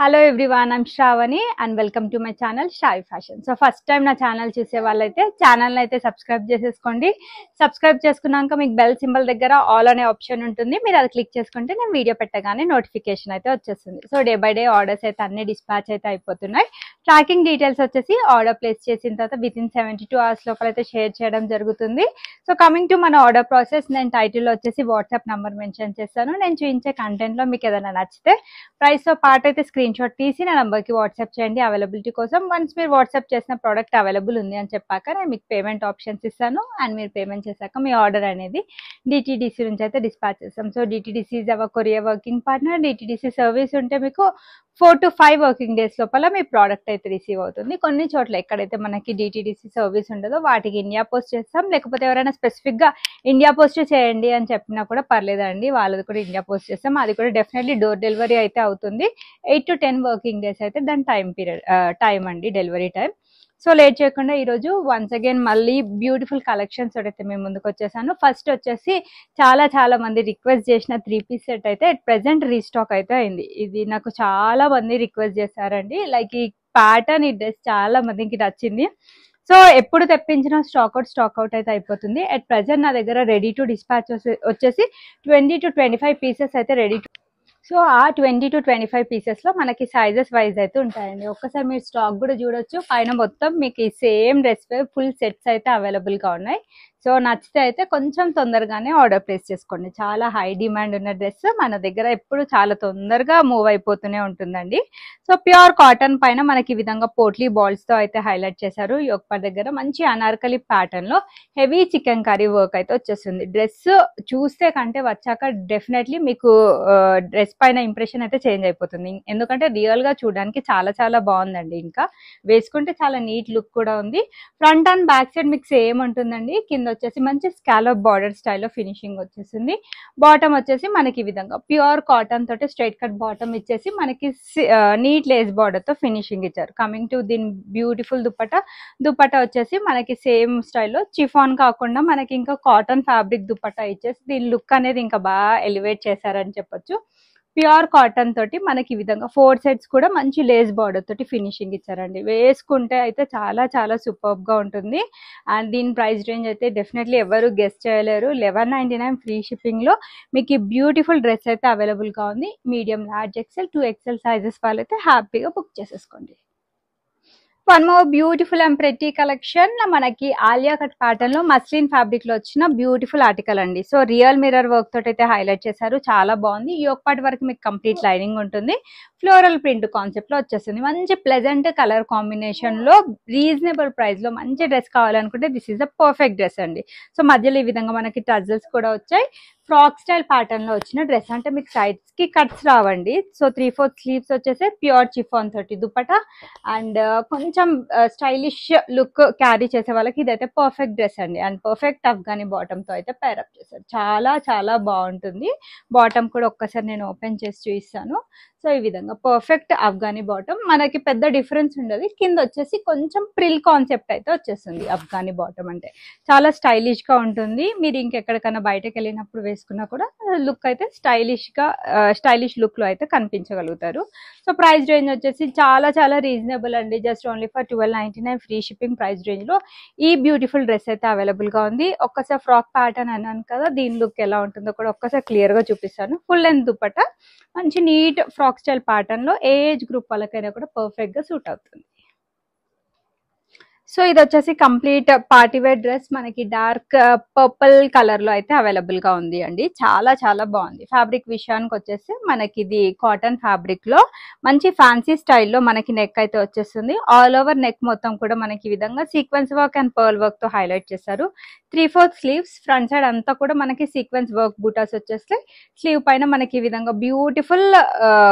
Hello everyone, I'm Sravani and welcome to my channel Sravi fashion. So first time నా channel చూసే వాళ్ళైతే channel అయితే subscribe చేసేసుకోండి. సబ్స్క్రైబ్ చేసుకున్నాక మీకు బెల్ సింబల్ దగ్గర ఆల్ అనే ఆప్షన్ ఉంటుంది. మీరు అది క్లిక్ చేసుకుంటే నేను వీడియో పెట్టగానే నోటిఫికేషన్ అయితే వచ్చేస్తుంది. So day by day orders అయితే అన్ని డిస్పాచ్ అయితే అయిపోతున్నాయి. ట్రాకింగ్ డీటెయిల్స్ వచ్చేసి ఆర్డర్ ప్లేస్ చేసిన తర్వాత వితిన్ 72 hours లోపల అయితే షేర్ చేయడం జరుగుతుంది. సో కమింగ్ టు మన ఆర్డర్ ప్రాసెస్, నేను టైటిల్లో వచ్చేసి వాట్సాప్ నెంబర్ మెన్షన్ చేస్తాను. నేను చూపించే కంటెంట్లో మీకు ఏదైనా నచ్చితే ప్రైస్తో పాటు అయితే స్క్రీన్ షాట్ తీసి నా నెంబర్కి వాట్సాప్ చేయండి అవైలబిలిటీ కోసం. వన్స్ మీరు వాట్సాప్ చేసిన ప్రోడక్ట్ అవైలబుల్ ఉంది అని చెప్పాక నేను మీకు పేమెంట్ ఆప్షన్స్ ఇస్తాను. అండ్ మీరు పేమెంట్ చేశాక మీ ఆర్డర్ అనేది డిటీడీసీ నుంచి అయితే డిస్పాచ్ చేస్తాం. So DTDC is our courier working partner. DTDC service ఉంటే మీకు 4 to 5 వర్కింగ్ డేస్ లోపల మీ ప్రోడక్ట్ అయితే రిసీవ్ అవుతుంది. కొన్ని చోట్ల ఎక్కడైతే మనకి డిటీడీసీ సర్వీస్ ఉండదో వాటికి ఇండియా పోస్ట్ చేస్తాం. లేకపోతే ఎవరైనా స్పెసిఫిక్గా ఇండియా పోస్ట్ చేయండి అని చెప్పినా కూడా పర్లేదండి, వాళ్ళది కూడా ఇండియా పోస్ట్ చేస్తాం. అది కూడా డెఫినెట్లీ డోర్ డెలివరీ అయితే అవుతుంది. 8 to 10 వర్కింగ్ డేస్ అయితే దాని టైం అండి, డెలివరీ టైం. సో లేట్ చేయకుండా ఈరోజు వన్స్ అగైన్ మళ్ళీ బ్యూటిఫుల్ కలెక్షన్స్ అయితే మేము ముందుకు వచ్చేసాను. ఫస్ట్ వచ్చేసి చాలా మంది రిక్వెస్ట్ చేసిన 3-piece సెట్ అయితే అట్ ప్రెసెంట్ రీస్టాక్ అయితే అయింది. ఇది నాకు చాలా మంది రిక్వెస్ట్ చేశారండి. లైక్ ఈ ప్యాటర్న్, ఈ డ్రెస్ చాలా మందికి నచ్చింది. సో ఎప్పుడు తెప్పించిన స్టాక్ అవుట్ అయితే అయిపోతుంది. అట్ ప్రెసెంట్ నా దగ్గర రెడీ టు డిస్పాచ్ వచ్చేసి 20 to 25 పీసెస్ అయితే రెడీ. సో ఆ 20 to 25 పీసెస్లో మనకి సైజెస్ వైజ్ అయితే ఉంటాయండి. ఒక్కసారి మీరు స్టాక్ కూడా చూడొచ్చు. పైన మొత్తం మీకు ఈ సేమ్ డ్రెస్ ఫుల్ సెట్స్ అయితే అవైలబుల్గా ఉన్నాయి. సో నచ్చితే అయితే కొంచెం తొందరగానే ఆర్డర్ ప్లేస్ చేసుకోండి. చాలా హై డిమాండ్ ఉన్న డ్రెస్ మన దగ్గర ఎప్పుడు చాలా తొందరగా మూవ్ అయిపోతూనే ఉంటుందండి. సో ప్యూర్ కాటన్ పైన మనకి ఈ విధంగా పోట్లీ బాల్స్తో అయితే హైలైట్ చేశారు. యొక్క దగ్గర మంచి అనార్కలి ప్యాటర్న్లో హెవీ చికెన్ కర్రీ వర్క్ అయితే వచ్చేస్తుంది. డ్రెస్ చూస్తే కంటే వచ్చాక డెఫినెట్లీ మీకు డ్రెస్ పైన ఇంప్రెషన్ అయితే చేంజ్ అయిపోతుంది. ఎందుకంటే రియల్గా చూడడానికి చాలా బాగుందండి. ఇంకా వేసుకుంటే చాలా నీట్ లుక్ కూడా ఉంది. ఫ్రంట్ అండ్ బ్యాక్ సైడ్ మీకు సేమ్ ఉంటుందండి. కింద వచ్చేసి మంచి స్కాలప్ బార్డర్ స్టైల్లో ఫినిషింగ్ వచ్చేసింది. బాటమ్ వచ్చేసి మనకి ఈ విధంగా ప్యూర్ కాటన్ తోటి స్ట్రైట్ కట్ బాటమ్ ఇచ్చేసి మనకి నీట్ లేస్ బార్డర్ తో ఫినిషింగ్ ఇచ్చారు. కమింగ్ టు దీని బ్యూటిఫుల్ దుపట్టా వచ్చేసి మనకి సేమ్ స్టైల్లో చిఫాన్ కాకుండా మనకి ఇంకా కాటన్ ఫ్యాబ్రిక్ దుపట్టా ఇచ్చేసి దీని లుక్ అనేది ఇంకా బాగా ఎలివేట్ చేశారని చెప్పొచ్చు. ప్యూర్ కాటన్ తోటి మనకి ఈ విధంగా 4 సెట్స్ కూడా మంచి లేస్ బార్డర్ తోటి ఫినిషింగ్ ఇచ్చారండి. వేసుకుంటే అయితే చాలా సూపర్బ్ గా ఉంటుంది. అండ్ దీని ప్రైస్ రేంజ్ అయితే డెఫినెట్లీ ఎవరు గెస్ట్ చేయలేరు. 1199 ఫ్రీ షిప్పింగ్ లో మీకు ఈ బ్యూటిఫుల్ డ్రెస్ అయితే అవైలబుల్ గా ఉంది. Medium, large, XL, 2XL sizes వాళ్ళైతే హ్యాపీగా బుక్ చేసేసుకోండి. One more beautiful and pretty collection, మనకి ఆలియా కట్ ప్యాటర్న్ లో మస్లిన్ ఫ్యాబ్రిక్ లో వచ్చిన బ్యూటిఫుల్ ఆర్టికల్ అండి. సో రియల్ మిర్రర్ వర్క్ తోటి అయితే హైలైట్ చేశారు. చాలా బాగుంది. ఈ ఒక పార్ట్ వరకు మీకు కంప్లీట్ లైనింగ్ ఉంటుంది. ఫ్లోరల్ ప్రింట్ కాన్సెప్ట్ లో వచ్చేస్తుంది. మంచి ప్లెజెంట్ కలర్ కాంబినేషన్ లో రీజనబుల్ ప్రైస్ లో మంచి డ్రెస్ కావాలనుకుంటే this is a perfect dress అండి. సో మధ్యలో ఈ విధంగా మనకి టజల్స్ కూడా వచ్చాయి. ఫ్రాక్ స్టైల్ ప్యాటర్న్ లో వచ్చిన డ్రెస్, అంటే మీకు సైడ్స్ కి కట్స్ రావండి. సో 3/4 స్లీవ్స్ వచ్చేసి ప్యూర్ చిఫాన్ తోటి దుపట్టా. అండ్ కొంచెం స్టైలిష్ లుక్ క్యారీ చేసే వాళ్ళకి ఇదైతే పర్ఫెక్ట్ డ్రెస్ అండి. అండ్ పర్ఫెక్ట్ అఫ్ఘానీ బాటమ్ తో అయితే పేరప్ చేశారు. చాలా బాగుంటుంది. బాటమ్ కూడా ఒక్కసారి నేను ఓపెన్ చేసి చూపిస్తాను. సో ఈ విధంగా పర్ఫెక్ట్ అఫ్ఘానీ బాటమ్, మనకి పెద్ద డిఫరెన్స్ ఉండదు. కింద వచ్చేసి కొంచెం ప్రిల్ కాన్సెప్ట్ అయితే వచ్చేస్తుంది. అఫ్ఘానీ బాటమ్ అంటే చాలా స్టైలిష్ గా ఉంటుంది. మీరు ఇంకెక్కడికైనా బయటకు వెళ్ళినప్పుడు వేసుకున్నా కూడా లుక్ అయితే స్టైలిష్ లుక్ లో అయితే కనిపించగలుగుతారు. సో ప్రైస్ రేంజ్ వచ్చేసి చాలా రీజనబుల్ అండి. Just only for 1299 free shipping price range లో ఈ బ్యూటిఫుల్ డ్రెస్ అయితే అవైలబుల్ గా ఉంది. ఒక్కసారి ఫ్రాక్ ప్యాటర్న్ అన్నాను కదా, దీని లుక్ ఎలా ఉంటుందో కూడా ఒక్కసారి క్లియర్ గా చూపిస్తాను. ఫుల్ లెంత్ దుపట్టా, మంచి నీట్ ఫ్రాక్ స్టైల్ ప్యాటర్న్ లో ఏ ఏజ్ గ్రూప్ వాళ్ళకైనా కూడా పర్ఫెక్ట్ గా సూట్ అవుతుంది. సో ఇది వచ్చేసి కంప్లీట్ పార్టీవేర్ డ్రెస్, మనకి డార్క్ పర్పుల్ కలర్ లో అయితే అవైలబుల్ గా ఉంది అండి. చాలా బాగుంది. ఫ్యాబ్రిక్ విషయానికి వచ్చేసి మనకి ఇది కాటన్ ఫ్యాబ్రిక్ లో మంచి ఫ్యాన్సీ స్టైల్లో మనకి నెక్ అయితే వచ్చేస్తుంది. ఆల్ ఓవర్ నెక్ మొత్తం కూడా మనకి ఈ విధంగా sequence work and pearl work తో హైలైట్ చేశారు. 3/4 స్లీవ్స్, ఫ్రంట్ సైడ్ అంతా కూడా మనకి సీక్వెన్స్ వర్క్ బూటాస్ వచ్చేస్తే స్లీవ్ పైన మనకి ఈ విధంగా బ్యూటిఫుల్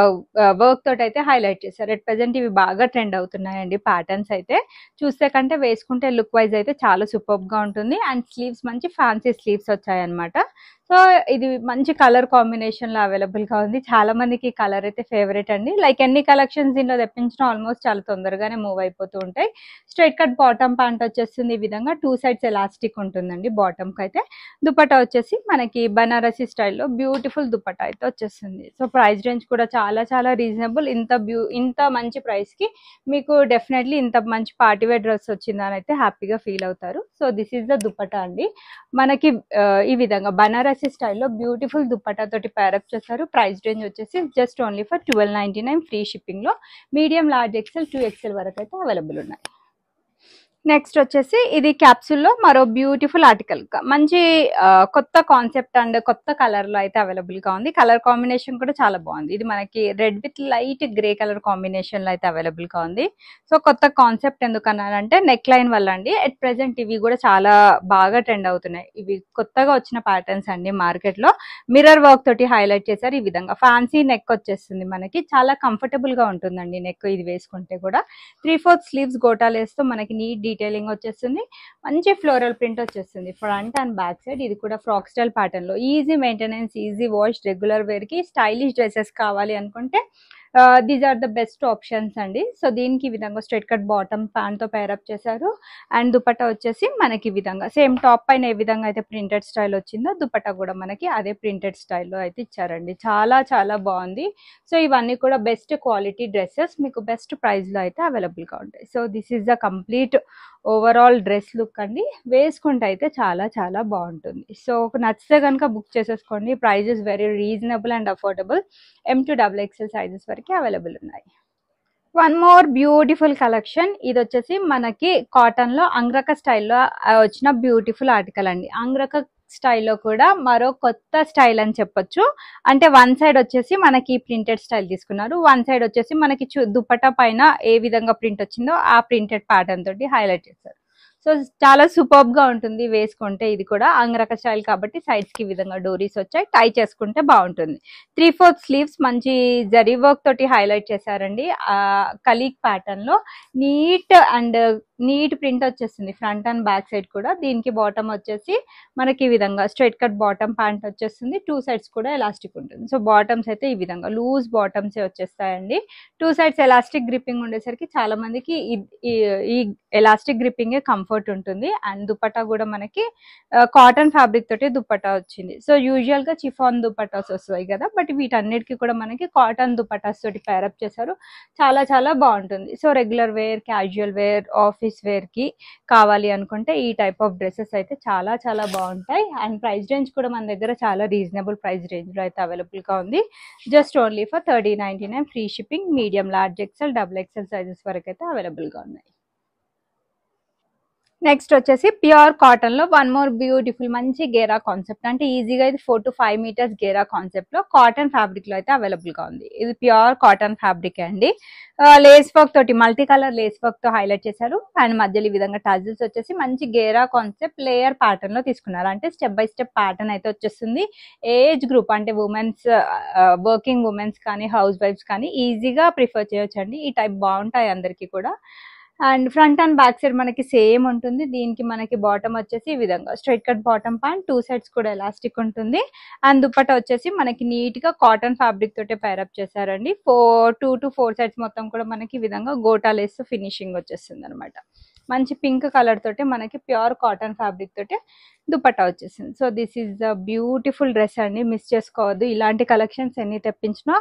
వర్క్ తోటి అయితే హైలైట్ చేశారు. ఎట్ ప్రెసెంట్ ఇవి బాగా ట్రెండ్ అవుతున్నాయండి ప్యాటర్న్స్ అయితే. చూస్తే కంటే వేసుకుంటే లుక్ వైజ్ అయితే చాలా సూపర్బ్ గా ఉంటుంది. అండ్ స్లీవ్స్ మంచి ఫ్యాన్సీ స్లీవ్స్ వచ్చాయన్నమాట. సో ఇది మంచి కలర్ కాంబినేషన్ లో అవైలబుల్ గా ఉంది. చాలా మందికి ఈ కలర్ అయితే ఫేవరెట్ అండి. లైక్ ఎన్ని కలెక్షన్స్ దీనిలో తెప్పించినా ఆల్మోస్ట్ చాలా తొందరగానే మూవ్ అయిపోతూ ఉంటాయి. స్ట్రైట్ కట్ బాటమ్ ప్యాంట్ వచ్చేస్తుంది. ఈ విధంగా 2 సైడ్స్ ఎలాస్టిక్ ఉంటుందండి బాటమ్ కి అయితే. దుపట్టా వచ్చేసి మనకి బనారసి స్టైల్లో బ్యూటిఫుల్ దుపట్టా అయితే వచ్చేస్తుంది. సో ప్రైస్ రేంజ్ కూడా చాలా చాలా రీజనబుల్. ఇంత మంచి ప్రైస్ కి మీకు డెఫినెట్లీ ఇంత మంచి పార్టీ వేర్ డ్రెస్ వచ్చిందని అయితే హ్యాపీగా ఫీల్ అవుతారు. So this is the dupatta అండి. మనకి ఈ విధంగా బనారసి స్టైల్లో బ్యూటిఫుల్ దుపట్టా తోటి ప్యారప్ చేశారు. ప్రైస్ రేంజ్ వచ్చేసి just only for 1299 free shipping లో. మీడియం, లార్జ్, ఎక్సెల్, 2XL వరకు అయితే అవైలబుల్ ఉన్నాయి. నెక్స్ట్ వచ్చేసి ఇది క్యాప్సూల్లో మరో బ్యూటిఫుల్ ఆర్టికల్. మంచి కొత్త కాన్సెప్ట్ అండ్ కొత్త కలర్ లో అయితే అవైలబుల్ గా ఉంది. కలర్ కాంబినేషన్ కూడా చాలా బాగుంది. ఇది మనకి red with light grey colour combination లో అయితే అవైలబుల్ గా ఉంది. సో కొత్త కాన్సెప్ట్ ఎందుకన్నానంటే నెక్ లైన్ వల్ల అండి. ఎట్ ప్రెసెంట్ ఇవి కూడా చాలా బాగా ట్రెండ్ అవుతున్నాయి. ఇవి కొత్తగా వచ్చిన ప్యాటర్న్స్ అండి. మార్కెట్ లో మిర్రర్ వర్క్ తోటి హైలైట్ చేశారు. ఈ విధంగా ఫ్యాన్సీ నెక్ వచ్చేస్తుంది. మనకి చాలా కంఫర్టబుల్ గా ఉంటుందండి నెక్ ఇది వేసుకుంటే కూడా. 3/4 స్లీవ్స్ గోటాలేస్తూ మనకి నీట్ డీటెయిలింగ్ వచ్చేస్తుంది. మంచి ఫ్లోరల్ ప్రింట్ వచ్చేస్తుంది ఫ్రంట్ అండ్ బ్యాక్ సైడ్. ఇది కూడా ఫ్రాక్ స్టైల్ ప్యాటర్న్ లో easy maintenance, easy wash, regular wear కి స్టైలిష్ డ్రెస్సెస్ కావాలి అనుకుంటే these are the best options అండి. సో దీనికి ఈ విధంగా స్ట్రైట్ కట్ బాటమ్ ప్యాంట్ తో పేరప్ చేశారు. అండ్ దుపట్టా వచ్చేసి మనకి ఈ విధంగా సేమ్ టాప్ పైన ఏ విధంగా అయితే ప్రింటెడ్ స్టైల్ వచ్చిందో దుపట్టా కూడా మనకి అదే ప్రింటెడ్ స్టైల్లో అయితే ఇచ్చారండి. చాలా చాలా బాగుంది. సో ఇవన్నీ కూడా బెస్ట్ క్వాలిటీ డ్రెస్సెస్ మీకు బెస్ట్ ప్రైస్ లో అయితే అవైలబుల్ గా ఉంటాయి. So this is the complete overall dress look అండి. వేసుకుంటే అయితే చాలా చాలా బాగుంటుంది. సో నచ్చితే కనుక బుక్ చేసేసుకోండి. Prices very reasonable and affordable. M to XXL sizes వరకు అవైలబుల్ ఉన్నాయి. One more beautiful collection. ఇది వచ్చేసి మనకి కాటన్ లో అంగ్రక స్టైల్లో వచ్చిన బ్యూటిఫుల్ ఆర్టికల్ అండి. అంగ్రక స్టైల్లో కూడా మరో కొత్త స్టైల్ అని చెప్పొచ్చు. అంటే వన్ సైడ్ వచ్చేసి మనకి ప్రింటెడ్ స్టైల్ తీసుకున్నారు. వన్ సైడ్ వచ్చేసి మనకి దుపట్టా పైన ఏ విధంగా ప్రింట్ వచ్చిందో ఆ ప్రింటెడ్ ప్యాటర్న్ తోటి హైలైట్ చేస్తారు. సో చాలా సూపర్బ్ గా ఉంటుంది వేసుకుంటే. ఇది కూడా అంగరక స్టైల్ కాబట్టి సైడ్స్ కి ఈ విధంగా డోరీస్ వచ్చాయి. టై చేసుకుంటే బాగుంటుంది. 3/4 స్లీవ్స్ మంచి జరీ వర్క్ తోటి హైలైట్ చేశారండి. కలీక్ ప్యాటర్న్ లో నీట్ ప్రింట్ వచ్చేస్తుంది ఫ్రంట్ అండ్ బ్యాక్ సైడ్ కూడా. దీనికి బాటమ్ వచ్చేసి మనకి ఈ విధంగా స్ట్రైట్ కట్ బాటమ్ ప్యాంట్ వచ్చేస్తుంది. 2 సైడ్స్ కూడా ఎలాస్టిక్ ఉంటుంది. సో బాటమ్స్ అయితే ఈ విధంగా లూజ్ బాటమ్స్ వచ్చేస్తాయండి. 2 సైడ్స్ ఎలాస్టిక్ గ్రిప్పింగ్ ఉండేసరికి చాలా మందికి ఈ ఎలాస్టిక్ గ్రిప్పింగ్ కంఫర్ట్ ఉంటుంది. అండ్ దుపట్టా కూడా మనకి కాటన్ ఫ్యాబ్రిక్ తోటి దుపట్టా వచ్చింది. సో యూజువల్ గా చిఫాన్ దుపట్టాస్ వస్తాయి కదా, బట్ వీటన్నిటికీ కూడా మనకి కాటన్ దుపట్టాస్ తోటి పేరప్ చేశారు. చాలా చాలా బాగుంటుంది. So regular wear, casual wear, office wear కి కావాలి అనుకుంటే ఈ టైప్ ఆఫ్ డ్రెస్సెస్ అయితే చాలా చాలా బాగుంటాయి. అండ్ ప్రైస్ రేంజ్ కూడా మన దగ్గర చాలా రీజనబుల్ ప్రైస్ రేంజ్ లో అయితే అవైలబుల్ గా ఉంది. Just only for 3099 free shipping. Medium, large, XL, XXL sizes వరకు అయితే అవైలబుల్ గా ఉన్నాయి. నెక్స్ట్ వచ్చేసి ప్యూర్ కాటన్ లో వన్ మోర్ బ్యూటిఫుల్ మంచి గేరా కాన్సెప్ట్. అంటే ఈజీగా ఇది 4 to 5 మీటర్స్ గేరా కాన్సెప్ట్ లో కాటన్ ఫ్యాబ్రిక్ లో అయితే అవైలబుల్ గా ఉంది. ఇది ప్యూర్ కాటన్ ఫ్యాబ్రిక్ అండి. లేస్ వర్క్ తోటి మల్టీ కలర్ లేస్ వర్క్ తో హైలైట్ చేశారు. అండ్ మధ్యలో ఈ విధంగా టజిల్స్ వచ్చేసి మంచి గేరా కాన్సెప్ట్ లేయర్ ప్యాటర్న్ లో తీసుకున్నారు. అంటే స్టెప్ బై స్టెప్ ప్యాటర్న్ అయితే వచ్చేస్తుంది. ఏజ్ గ్రూప్ అంటే ఉమెన్స్, వర్కింగ్ ఉమెన్స్ కానీ హౌస్ వైఫ్స్ కానీ ఈజీగా ప్రిఫర్ చేయొచ్చండి. ఈ టైప్ బాగుంటాయి అందరికీ కూడా. And front and back side మనకి సేమ్ ఉంటుంది. దీనికి మనకి బాటమ్ వచ్చేసి ఈ విధంగా straight cut bottom pant, 2 sides కూడా ఎలాస్టిక్ ఉంటుంది. అండ్ దుపట్టా వచ్చేసి మనకి నీట్ గా కాటన్ ఫ్యాబ్రిక్ తోటే పేరప్ చేశారండి. 2 to 4 సైడ్స్ మొత్తం కూడా మనకి ఈ విధంగా గోటా లేస్ ఫినిషింగ్ వచ్చేస్తుంది అనమాట. మంచి పింక్ కలర్ తోటి మనకి ప్యూర్ కాటన్ ఫ్యాబ్రిక్ తోటి దుపట్టా వచ్చేసింది. So this is the beautiful dress అండి. మిస్ చేసుకోవద్దు. ఇలాంటి కలెక్షన్స్ ఎన్ని తెప్పించినా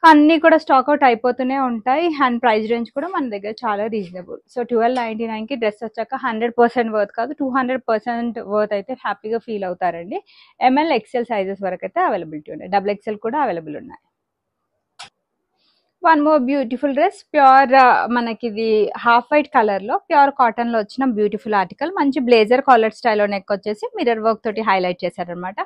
అన్ని కూడా స్టాక్ అవుట్ అయిపోతూనే ఉంటాయి. అండ్ ప్రైస్ రేంజ్ కూడా మన దగ్గర చాలా రీజనబుల్. సో 1299 కి డ్రెస్ వచ్చాక 100% వర్త్ కాదు, 200% వర్త్ అయితే హ్యాపీగా ఫీల్ అవుతారండి. ML, XL సైజెస్ వరకు అయితే అవైలబిలిటీ ఉన్నాయి. XXL కూడా అవైలబుల్ ఉన్నాయి. One more beautiful dress. Pure మనకి ఇది హాఫ్ వైట్ కలర్ లో ప్యూర్ కాటన్ లో వచ్చిన బ్యూటిఫుల్ ఆర్టికల్. మంచి బ్లేజర్ కాలర్ స్టైల్లో నెక్ వచ్చేసి మిర్రర్ వర్క్ తోటి హైలైట్ చేశారనమాట.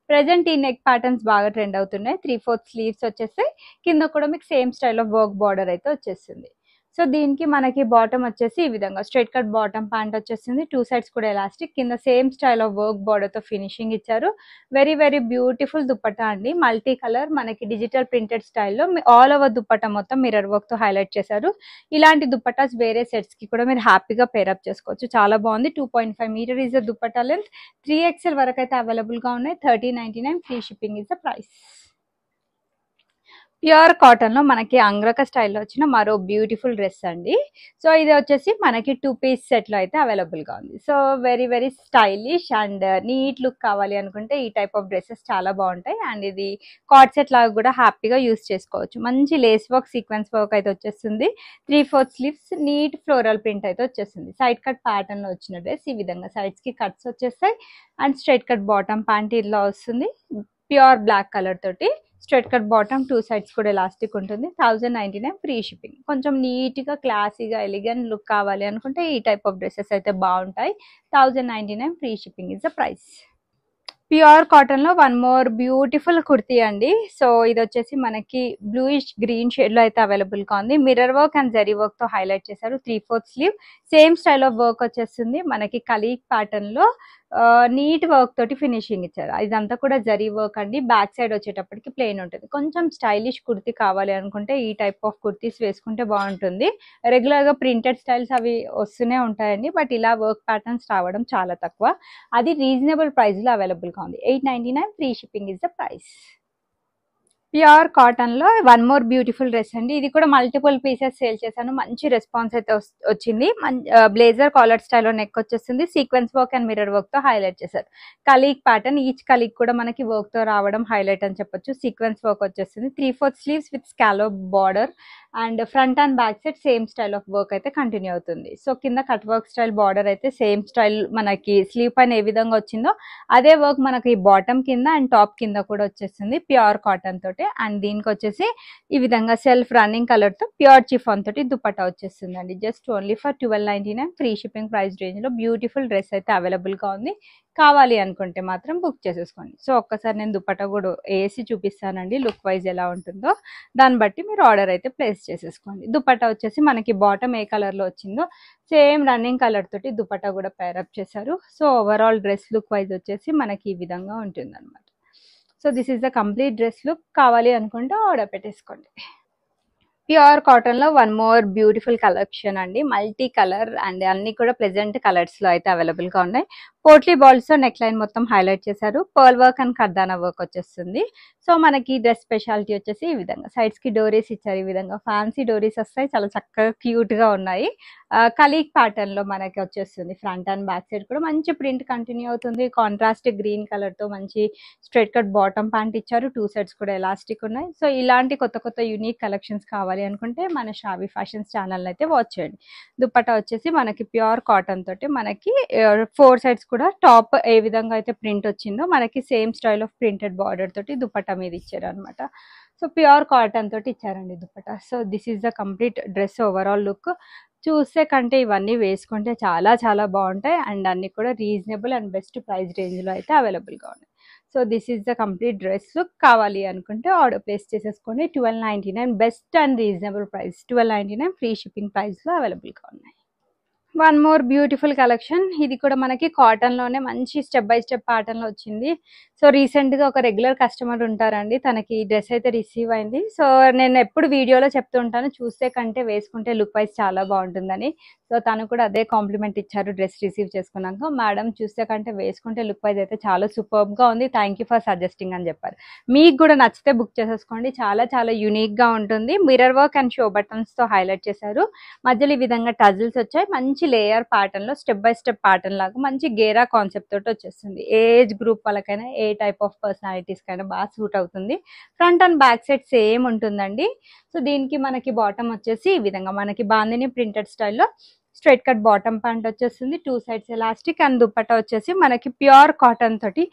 ప్రెసెంట్ ఈ నెక్ ప్యాటర్న్స్ బాగా ట్రెండ్ అవుతున్నాయి. 3/4 స్లీవ్స్ వచ్చేసి కింద కూడా మీకు same style of work border అయితే వచ్చేస్తుంది. సో దీనికి మనకి బాటమ్ వచ్చేసి ఈ విధంగా స్ట్రైట్ కట్ బాటమ్ ప్యాంట్ వచ్చేసింది, 2 సైడ్స్ కూడా ఎలాస్టిక్, కింద same style of work border తో ఫినిషింగ్ ఇచ్చారు. వెరీ వెరీ బ్యూటిఫుల్ దుపట్టా అండి, మల్టీ కలర్ మనకి డిజిటల్ ప్రింటెడ్ స్టైల్లో ఆల్ ఓవర్ దుపట్టా మొత్తం మిర్రర్ వర్క్ తో హైలైట్ చేశారు. ఇలాంటి దుపట్టాస్ వేరే సెట్స్ కి కూడా మీరు హ్యాపీగా పేరప్ చేసుకోవచ్చు, చాలా బాగుంది. 2.5 meter is the dupatta length, 3XL వరకు అయితే అవైలబుల్ గా ఉన్నాయి. 1399 free shipping is the price. Pure cotton లో మనకి అంగ్రక స్టైల్లో వచ్చిన మరో బ్యూటిఫుల్ డ్రెస్ అండి. సో ఇది వచ్చేసి మనకి 2 పీస్ సెట్ లో అయితే అవైలబుల్ గా ఉంది. So very very stylish and neat look కావాలి అనుకుంటే ఈ టైప్ ఆఫ్ డ్రెస్సెస్ చాలా బాగుంటాయి. అండ్ ఇది కార్డ్ సెట్ లాగా కూడా హ్యాపీగా యూస్ చేసుకోవచ్చు. మంచి లేస్ వర్క్ సీక్వెన్స్ వర్క్ అయితే వచ్చేస్తుంది, 3/4 స్లీవ్స్, నీట్ ఫ్లోరల్ ప్రింట్ అయితే వచ్చేస్తుంది. సైడ్ కట్ ప్యాటర్న్ లో వచ్చిన డ్రెస్, ఈ విధంగా సైడ్స్ కి కట్స్ వచ్చేస్తాయి and straight cut bottom pant ఇలా వస్తుంది, ప్యూర్ బ్లాక్ కలర్ తోటి స్ట్రైట్ కట్ బాటమ్, 2 సైడ్స్ కూడా ఎలాస్టిక్ ఉంటుంది. 1099 ఫ్రీ షిప్పింగ్. కొంచెం నీట్ గా క్లాసీగా ఎలిగెంట్ లుక్ కావాలి అనుకుంటే ఈ టైప్ ఆఫ్ డ్రెస్సెస్ అయితే బాగుంటాయి. 1099 free shipping is the price. Pure cotton లో వన్ మోర్ బ్యూటిఫుల్ కుర్తీ అండి. సో ఇది వచ్చేసి మనకి బ్లూయిష్ గ్రీన్ షేడ్ లో అయితే అవైలబుల్ గా ఉంది. Mirror work and zari work తో హైలైట్ చేశారు. 3/4 sleeve, same style of work వచ్చేస్తుంది మనకి కలీగ్ ప్యాటర్న్ లో, నీట్ వర్క్ తోటి ఫినిషింగ్ ఇచ్చారు. ఇదంతా కూడా జరీ వర్క్ అండి. బ్యాక్ సైడ్ వచ్చేటప్పటికి ప్లెయిన్ ఉంటుంది. కొంచెం స్టైలిష్ కుర్తీ కావాలి అనుకుంటే ఈ టైప్ ఆఫ్ కుర్తీస్ వేసుకుంటే బాగుంటుంది. రెగ్యులర్ గా ప్రింటెడ్ స్టైల్స్ అవి వస్తూనే ఉంటాయండి, బట్ ఇలా వర్క్ ప్యాటర్న్స్ రావడం చాలా తక్కువ. అది రీజనబుల్ ప్రైస్ లో అవైలబుల్ గా ఉంది. 899 free shipping is the price. Pure cotton లో వన్ మోర్ బ్యూటిఫుల్ డ్రెస్ అండి. ఇది కూడా మల్టిపుల్ పీసెస్ సేల్ చేశాను, మంచి రెస్పాన్స్ అయితే వచ్చింది. బ్లేజర్ కాలర్ స్టైల్లో నెక్ వచ్చేస్తుంది, sequence work and mirror work తో హైలైట్ చేశారు. కలీగ్ ప్యాటర్న్, ఈచ్ కలీగ్ కూడా మనకి వర్క్ తో రావడం హైలైట్ అని చెప్పొచ్చు. సీక్వెన్స్ వర్క్ వచ్చేస్తుంది, 3/4 sleeves with scallop border and front and back side same style of work అయితే కంటిన్యూ అవుతుంది. సో కింద కట్ వర్క్ స్టైల్ బార్డర్ అయితే సేమ్ స్టైల్ మనకి స్లీవ్ పైన ఏ విధంగా వచ్చిందో అదే వర్క్ మనకి బాటమ్ కింద అండ్ టాప్ కింద కూడా వచ్చేస్తుంది ప్యూర్ కాటన్ తోటి. అండ్ దీనికి వచ్చేసి ఈ విధంగా సెల్ఫ్ రన్నింగ్ కలర్ తో ప్యూర్ చిఫాన్ తోటి దుపట్టా వచ్చేస్తుంది అండి. Just only for 1299 free shipping price range లో బ్యూటిఫుల్ డ్రెస్ అయితే అవైలబుల్ గా ఉంది. కావాలి అనుకుంటే మాత్రం బుక్ చేసేసుకోండి. సో ఒక్కసారి నేను దుపట్టా కూడా వేసి చూపిస్తానండి లుక్ వైజ్ ఎలా ఉంటుందో, దాన్ని బట్టి మీరు ఆర్డర్ అయితే ప్లేస్ చేసేసుకోండి. దుపట్టా వచ్చేసి మనకి బాటమ్ ఏ కలర్ లో వచ్చిందో సేమ్ రన్నింగ్ కలర్ తోటి దుపట్టా కూడా పేరప్ చేశారు. So overall dress look wise వచ్చేసి మనకి ఈ విధంగా ఉంటుంది అనమాట. So this is the complete dress look. కావాలి అనుకుంటే ఆర్డర్ పెట్టేసుకోండి. ప్యూర్ కాటన్ లో వన్ మోర్ బ్యూటిఫుల్ కలెక్షన్ అండి, మల్టీ కలర్ అండ్ అన్ని కూడా ప్లెజెంట్ కలర్స్ లో అయితే అవైలబుల్ గా ఉన్నాయి. పోట్లీ బాల్స్ తో నెక్ లైన్ మొత్తం హైలైట్ చేశారు. పర్ల్ వర్క్ అండ్ కర్దానా వర్క్ వచ్చేస్తుంది. సో మనకి డ్రెస్ స్పెషాలిటీ వచ్చేసి ఈ విధంగా సైడ్స్ కి డోరీస్ ఇచ్చారు. ఈ విధంగా ఫ్యాన్సీ డోరీస్ వస్తాయి, చాలా చక్కగా క్యూట్ గా ఉన్నాయి. కలీగ్ ప్యాటర్న్ లో మనకి వచ్చేస్తుంది. ఫ్రంట్ అండ్ బ్యాక్ సైడ్ కూడా మంచి ప్రింట్ కంటిన్యూ అవుతుంది. కాంట్రాస్ట్ గ్రీన్ కలర్ తో మంచి స్ట్రైట్ కట్ బాటమ్ ప్యాంట్ ఇచ్చారు. 2 సైడ్స్ కూడా ఎలాస్టిక్ ఉన్నాయి. సో ఇలాంటి కొత్త కొత్త యూనిక్ కలెక్షన్స్ కావాలి అనుకుంటే మన షాబీ ఫ్యాషన్స్ ఛానల్ అయితే వాచ్ చేయండి. దుపట్టా వచ్చేసి మనకి ప్యూర్ కాటన్ తోటి మనకి 4 సైడ్స్ కూడా టాప్ ఏ విధంగా అయితే ప్రింట్ వచ్చిందో మనకి same style of printed border తోటి దుపట్టా మీద ఇచ్చారు అనమాట. సో ప్యూర్ కాటన్ తోటి ఇచ్చారండి dupatta. So this is the complete dress overall look. చూసే కంటే ఇవన్నీ వేసుకుంటే చాలా చాలా బాగుంటాయి అండ్ అన్ని కూడా reasonable and best price range లో అయితే అవైలబుల్ గా ఉన్నాయి. So this is the complete dress look. కావాలి అనుకుంటే ఆర్డర్ ప్లేస్ చేసేసుకోండి. 1299 best and reasonable price, 1299 free shipping price లో అవైలబుల్ గా ఉన్నాయి. One more beautiful collection. ఇది కూడా మనకి కాటన్ లోనే మంచి స్టెప్ బై స్టెప్ ప్యాటర్న్ లో వచ్చింది. సో రీసెంట్ గా ఒక రెగ్యులర్ కస్టమర్ ఉంటారండి, తనకి ఈ డ్రెస్ అయితే రిసీవ్ అయింది. సో నేను ఎప్పుడు వీడియోలో చెప్తూ ఉంటాను, చూస్తే కంటే వేసుకుంటే లుక్ వైజ్ చాలా బాగుంటుందని. సో తను కూడా అదే కాంప్లిమెంట్ ఇచ్చారు డ్రెస్ రిసీవ్ చేసుకున్నాక. మేడం చూస్తే కంటే వేసుకుంటే లుక్ వైజ్ అయితే చాలా సూపర్బ్ గా ఉంది, థ్యాంక్ యూ ఫర్ సజెస్టింగ్ అని చెప్పారు. మీకు కూడా నచ్చితే బుక్ చేసేసుకోండి, చాలా చాలా యూనిక్ గా ఉంటుంది. Mirror work and show buttons తో హైలైట్ చేశారు. మధ్యలో ఈ విధంగా టజిల్స్ వచ్చాయి. మంచి లేయర్ ప్యాటర్న్ లో స్టెప్ బై స్టెప్ ప్యాటర్న్ లాగా మంచి గేరా కాన్సెప్ట్ తోటి వచ్చేస్తుంది. ఏజ్ గ్రూప్ వాళ్ళకైనా ఏ టైప్ ఆఫ్ పర్సనాలిటీస్ కైనా బాగా సూట్ అవుతుంది. Front and back side same ఉంటుందండి. సో దీనికి మనకి బాటమ్ వచ్చేసి ఈ విధంగా మనకి బాందిని ప్రింటెడ్ స్టైల్లో స్ట్రైట్ కట్ బాటమ్ ప్యాంట్ వచ్చేస్తుంది. 2 సైడ్స్ ఎలాస్టిక్ అండ్ దుపట్టా వచ్చేసి మనకి ప్యూర్ కాటన్ తోటి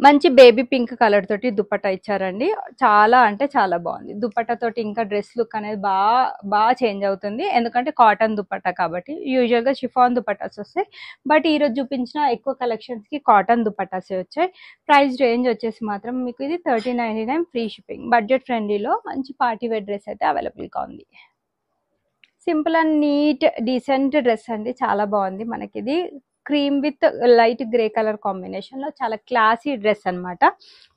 మంచి బేబీ పింక్ కలర్ తోటి దుపట్టా ఇచ్చారండి. చాలా అంటే చాలా బాగుంది. దుపట్టా తోటి ఇంకా డ్రెస్ లుక్ అనేది బాగా చేంజ్ అవుతుంది, ఎందుకంటే కాటన్ దుపట్టా కాబట్టి. యూజువల్ గా షిఫాన్ దుపట్టాస్ వస్తాయి, బట్ ఈ రోజు చూపించిన ఎక్కువ కలెక్షన్స్ కి కాటన్ దుపట్టాసే వచ్చాయి. ప్రైస్ రేంజ్ వచ్చేసి మాత్రం మీకు ఇది 1399 ఫ్రీ షిప్పింగ్. బడ్జెట్ ఫ్రెండ్లీలో మంచి పార్టీ వేర్ డ్రెస్ అయితే అవైలబుల్ గా ఉంది. Simple and neat decent dress అండి, చాలా బాగుంది. మనకి ఇది cream with light grey colour combination లో చాలా క్లాసీ డ్రెస్ అన్నమాట.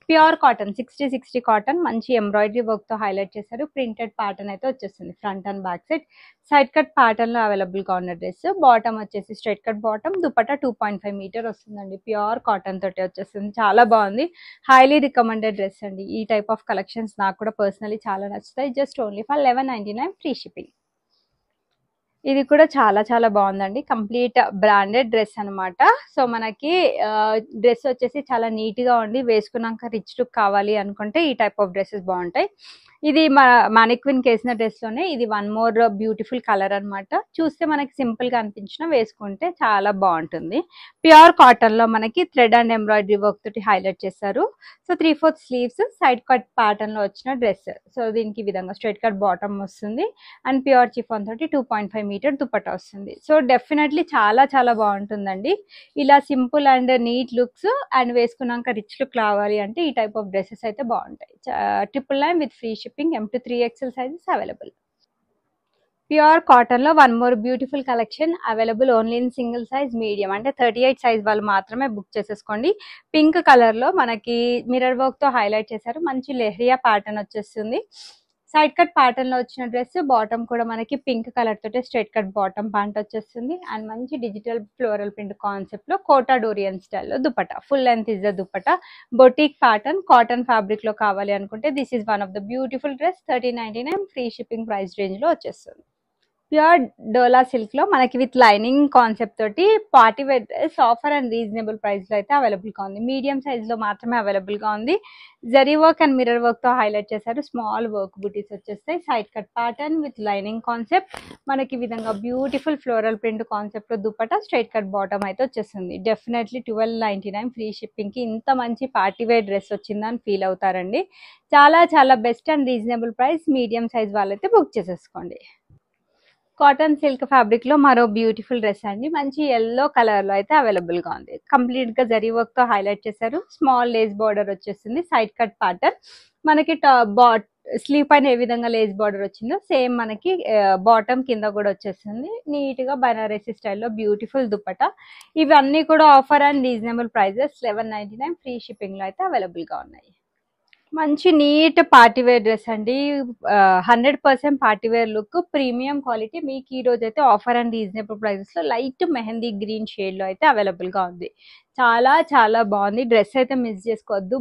ప్యూర్ కాటన్ 60 కాటన్, మంచి ఎంబ్రాయిడరీ వర్క్ తో హైలైట్ చేశారు. ప్రింటెడ్ ప్యాటర్న్ అయితే వచ్చేస్తుంది front and back side cut pattern లో అవైలబుల్ గా ఉన్న డ్రెస్. బాటమ్ వచ్చేసి straight cut bottom, dupatta 2.5 meter వస్తుందండి. ప్యూర్ కాటన్ తోటి వచ్చేస్తుంది, చాలా బాగుంది. హైలీ రికమెండెడ్ డ్రెస్ అండి. ఈ టైప్ ఆఫ్ కలెక్షన్స్ నాకు కూడా పర్సనలీ చాలా నచ్చుతాయి. Just only for 1199 free shipping. ఇది కూడా చాలా చాలా బాగుందండి. కంప్లీట్ బ్రాండెడ్ డ్రెస్ అన్నమాట. సో మనకి డ్రెస్ వచ్చేసి చాలా నీట్ గా ఉండి వేసుకున్నాక రిచ్ లుక్ కావాలి అనుకుంటే ఈ టైప్ ఆఫ్ డ్రెస్సెస్ బాగుంటాయి. ఇది మానిక్విన్ కేసిన డ్రెస్ లోనే ఇది వన్ మోర్ బ్యూటిఫుల్ కలర్ అన్నమాట. చూస్తే మనకి సింపుల్ గా అనిపించిన వేసుకుంటే చాలా బాగుంటుంది. ప్యూర్ కాటన్ లో మనకి థ్రెడ్ అండ్ ఎంబ్రాయిడరీ వర్క్ తోటి హైలైట్ చేశారు. So 3/4 sleeves, side cut pattern లో వచ్చిన డ్రెస్. సో దీనికి ఈ విధంగా స్ట్రైట్ కట్ బాటమ్ వస్తుంది అండ్ ప్యూర్ చిఫాన్ తోటి 2.5 మీటర్ దుపట్టా వస్తుంది. సో డెఫినెట్లీ చాలా చాలా బాగుంటుందండి. ఇలా simple and neat looks and వేసుకున్నాక రిచ్ లుక్ రావాలి అంటే ఈ టైప్ ఆఫ్ డ్రెస్సెస్ అయితే బాగుంటాయి. 999 with free shipping. M to 3XL sizes available. Pure cotton లో one more beautiful collection available only in single size medium, అంటే 38 సైజ్ వాళ్ళు మాత్రమే బుక్ చేసేసుకోండి. పింక్ కలర్ లో మనకి మిర్రర్ వర్క్ తో హైలైట్ చేశారు. మంచి లెహరియా ప్యాటర్న్ వచ్చేస్తుంది. సైడ్ కట్ ప్యాటర్న్ లో వచ్చిన డ్రెస్. బాటమ్ కూడా మనకి పింక్ కలర్ తోటి స్ట్రైట్ కట్ బాటమ్ ప్యాంట్ వచ్చేస్తుంది అండ్ మంచి డిజిటల్ ఫ్లోరల్ ప్రింట్ కాన్సెప్ట్ లో కోటా డోరియన్ స్టైల్లో dupatta. Full length is the dupatta. Boutique pattern cotton fabric లో కావాలి అనుకుంటే this is one of the beautiful dress. 1399 free shipping price range లో వచ్చేస్తుంది. ప్యూర్ డోలా silk లో మనకి విత్ లైనింగ్ కాన్సెప్ట్ తోటి party wear dress offer and reasonable price లో అయితే అవైలబుల్ గా ఉంది. మీడియం సైజ్ లో మాత్రమే అవైలబుల్ గా ఉంది. Zari work and mirror work తో హైలైట్ చేశారు. స్మాల్ వర్క్ బూటీస్ వచ్చేస్తాయి. Side cut pattern with lining concept. మనకి విధంగా బ్యూటిఫుల్ ఫ్లోరల్ ప్రింట్ కాన్సెప్ట్ లో దుపట్టా, స్ట్రైట్ కట్ బాటమ్ అయితే వచ్చేస్తుంది. డెఫినెట్లీ 1299 ఫ్రీ షిప్పింగ్ కి ఇంత మంచి పార్టీ వేర్ డ్రెస్ వచ్చిందని ఫీల్ అవుతారండి. చాలా చాలా best and reasonable price. Medium size వాళ్ళైతే బుక్ చేసేసుకోండి. కాటన్ సిల్క్ ఫ్యాబ్రిక్ లో మరో బ్యూటిఫుల్ డ్రెస్ అండి. మంచి ఎల్లో కలర్ లో అయితే అవైలబుల్ గా ఉంది. కంప్లీట్ గా జరీ వర్క్ తో హైలైట్ చేశారు. స్మాల్ లేస్ బార్డర్ వచ్చేస్తుంది. Side cut pattern. మనకి స్లీవ్ పైన ఏ విధంగా లేస్ బార్డర్ వచ్చిందో సేమ్ మనకి బాటమ్ కింద కూడా వచ్చేస్తుంది. నీట్ గా బనారసి స్టైల్లో బ్యూటిఫుల్ దుపట్టా. ఇవన్నీ కూడా offer and reasonable prices. 1199 free shipping లో అయితే అవైలబుల్ గా ఉన్నాయి. మంచి నీట్ పార్టీవేర్ డ్రెస్ అండి. 100% పార్టీవేర్ లుక్, ప్రీమియం క్వాలిటీ. మీకు ఈ రోజు అయితే ఆఫర్ అండ్ రీజనబుల్ ప్రైజెస్ లో లైట్ మెహందీ గ్రీన్ షేడ్ లో అయితే అవైలబుల్ గా ఉంది. చాలా చాలా బాగుంది. డ్రెస్ అయితే మిస్ చేసుకోవద్దు.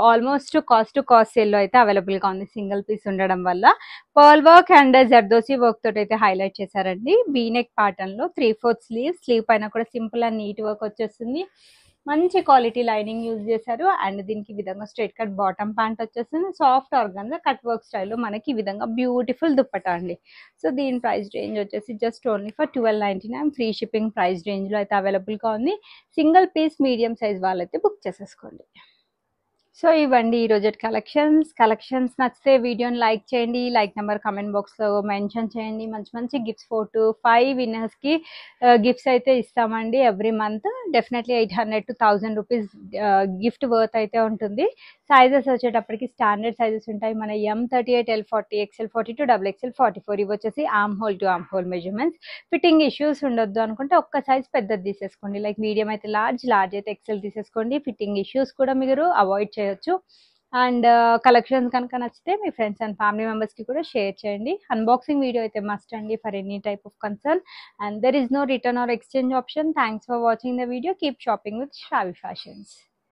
Almost cost to cost sale లో అయితే అవైలబుల్ గా ఉంది. సింగిల్ పీస్ ఉండడం వల్ల pearl work and zardozi work తోటి అయితే హైలైట్ చేశారండి. బీనెక్ ప్యాటర్న్ లో 3/4 స్లీవ్ పైన కూడా సింపుల్ అండ్ నీట్ వర్క్ వచ్చేస్తుంది. మంచి క్వాలిటీ లైనింగ్ యూజ్ చేశారు అండ్ దీనికి ఈ విధంగా స్ట్రైట్ కట్ బాటమ్ ప్యాంట్ వచ్చేస్తుంది. సాఫ్ట్ ఆర్గన్జా కట్ వర్క్ స్టైల్లో మనకి ఈ విధంగా బ్యూటిఫుల్ దుప్పటా అండి. సో దీని ప్రైస్ రేంజ్ వచ్చేసి just only for 1299 free shipping price range లో అయితే అవైలబుల్ గా ఉంది. సింగిల్ పీస్ మీడియం సైజ్ వాళ్ళైతే బుక్ చేసేసుకోండి. సో ఇవ్వండి ఈ రోజు కలెక్షన్స్ నచ్చితే వీడియోని లైక్ చేయండి. లైక్ నెంబర్ కమెంట్ బాక్స్ లో మెన్షన్ చేయండి. మంచి మంచి గిఫ్ట్స్ 4 to 5 విన్నర్స్ కి గిఫ్ట్స్ అయితే ఇస్తామండి every month. Definitely 800 to 1000 rupees gift worth అయితే ఉంటుంది. సైజెస్ వచ్చేటప్పటికి స్టాండర్డ్ సైజెస్ ఉంటాయి. మన M38, L40, XL42, XXL44 ఇవి వచ్చేసి arm hole to arm hole measurements. Fitting issues ఉండొద్దు అనుకుంటే ఒక్క సైజ్ పెద్దది తీసేసుకోండి. లైక్ మీడియం అయితే లార్జ్ అయితే XL తీసేసుకోండి. ఫిట్టింగ్ ఇష్యూస్ కూడా మీరు అవాయిడ్ చేయొచ్చు. అండ్ కలెక్షన్స్ కనుక నచ్చితే మీ ఫ్రెండ్స్ అండ్ ఫ్యామిలీ మెంబర్స్ కి కూడా షేర్ చేయండి. అన్బాక్సింగ్ వీడియో అయితే మస్ట్ అండి for any type of concern and there is no return or exchange option. Thanks for watching the video. Keep shopping with Shravi fashions.